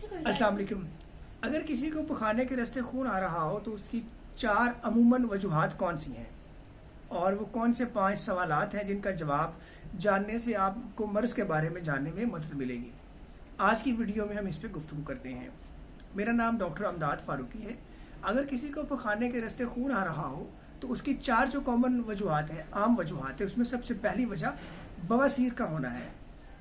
अस्सलाम वालेकुम। अगर किसी को पखाने के रास्ते खून आ रहा हो तो उसकी 4 अमूमन वजूहात कौन सी हैं और वो कौन से 5 सवालात हैं जिनका जवाब जानने से आपको मर्ज़ के बारे में जानने में मदद मिलेगी। आज की वीडियो में हम इस पर गुफ्तगू करते हैं। मेरा नाम डॉक्टर अमदाद फारूकी है। अगर किसी को पखाने के रास्ते खून आ रहा हो तो उसकी 4 जो कॉमन वजूहात हैं, आम वजूहात है, उसमें सबसे पहली वजह बवासीर का होना है,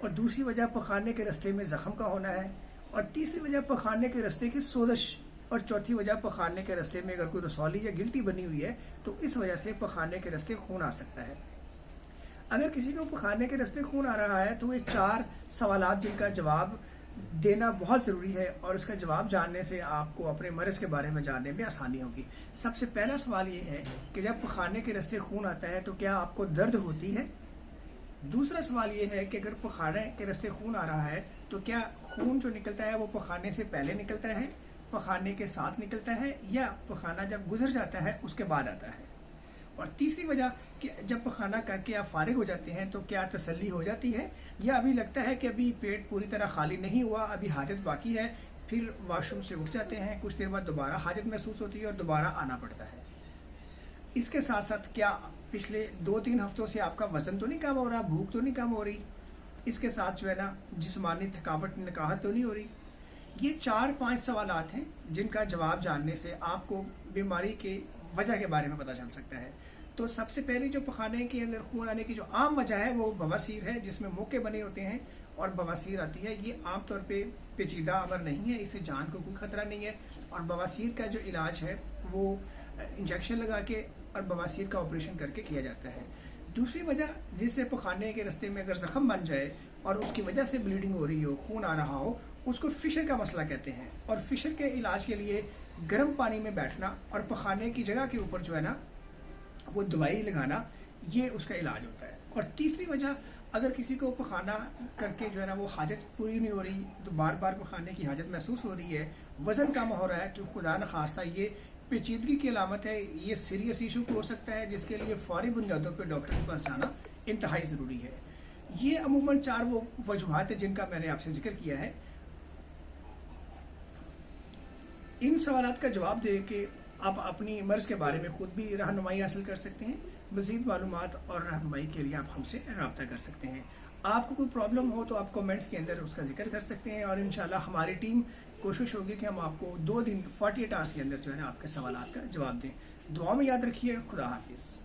और दूसरी वजह पखाने के रास्ते में ज़ख़म का होना है, और तीसरी वजह पखाने के रास्ते की सोजश, और चौथी वजह पखाने के रास्ते में अगर कोई रसौली या गिल्टी बनी हुई है तो इस वजह से पखाने के रास्ते खून आ सकता है। अगर किसी को पखाने के रास्ते खून आ रहा है तो ये 4 सवालात जिनका जवाब देना बहुत ज़रूरी है, और उसका जवाब जानने से आपको अपने मर्ज़ के बारे में जानने में आसानी होगी। सबसे पहला सवाल ये है कि जब पखाने के रास्ते खून आता है तो क्या आपको दर्द होती है। दूसरा सवाल ये है कि अगर पखाने के रास्ते खून आ रहा है तो क्या खून जो निकलता है वो पखाने से पहले निकलता है, पखाने के साथ निकलता है, या पखाना जब गुजर जाता है उसके बाद आता है। और तीसरी वजह कि जब पखाना करके आप फारिग हो जाते हैं तो क्या तसल्ली हो जाती है, या अभी लगता है कि अभी पेट पूरी तरह खाली नहीं हुआ, अभी हाजत बाकी है, फिर वॉशरूम से उठ जाते हैं, कुछ देर बाद दोबारा हाजत महसूस होती है और दोबारा आना पड़ता है। इसके साथ साथ क्या पिछले 2-3 हफ्तों से आपका वजन तो नहीं कम हो रहा, भूख तो नहीं कम हो रही, इसके साथ जो है ना जिस्मानी थकावट नकाहत तो नहीं हो रही। ये 4-5 सवालात हैं जिनका जवाब जानने से आपको बीमारी के वजह के बारे में पता चल सकता है। तो सबसे पहले जो पखाने के अंदर खून आने की जो आम वजह है वो बवासीर है, जिसमें मोके बने होते हैं और बवासीर आती है। ये आमतौर पे पेचीदा अमर नहीं है, इससे जान को कोई खतरा नहीं है, और बवासीर का जो इलाज है वो इंजेक्शन लगा के और बवासीर का ऑपरेशन करके किया जाता है। दूसरी वजह जिससे पखाने के रास्ते में अगर जख्म बन जाए और उसकी वजह से ब्लीडिंग हो रही हो, खून आ रहा हो, उसको फिशर का मसला कहते हैं। और फिशर के इलाज के लिए गर्म पानी में बैठना और पखाने की जगह के ऊपर जो है ना वो दवाई लगाना, ये उसका इलाज होता है। और तीसरी वजह, अगर किसी को पखाना करके जो है ना वो हाजत पूरी नहीं हो रही, तो बार बार पखाने की हाजत महसूस हो रही है, वजन कम हो रहा है, तो खुदा न खास्ता ये पेचीदगी की अलामत है, ये सीरियस इशू हो सकता है, जिसके लिए फौरी बुनियादों पर डॉक्टर के पास जाना इंतहाई ज़रूरी है। ये अमूमन 4 वो वजूहात है जिनका मैंने आपसे जिक्र किया है। इन सवालात का जवाब दे के आप अपनी मर्ज़ के बारे में खुद भी रहनुमाई हासिल कर सकते हैं। मज़ीद मालूमात और रहनुमाई के लिए आप हमसे रब्ता कर सकते हैं। आपको कोई प्रॉब्लम हो तो आप कमेंट्स के अंदर उसका जिक्र कर सकते हैं, और इंशाल्लाह हमारी टीम कोशिश होगी कि हम आपको 2 दिन 48 आवर्स के अंदर जो है ना आपके सवालात का जवाब दें। दुआ में याद रखिए। खुदा हाफिज़।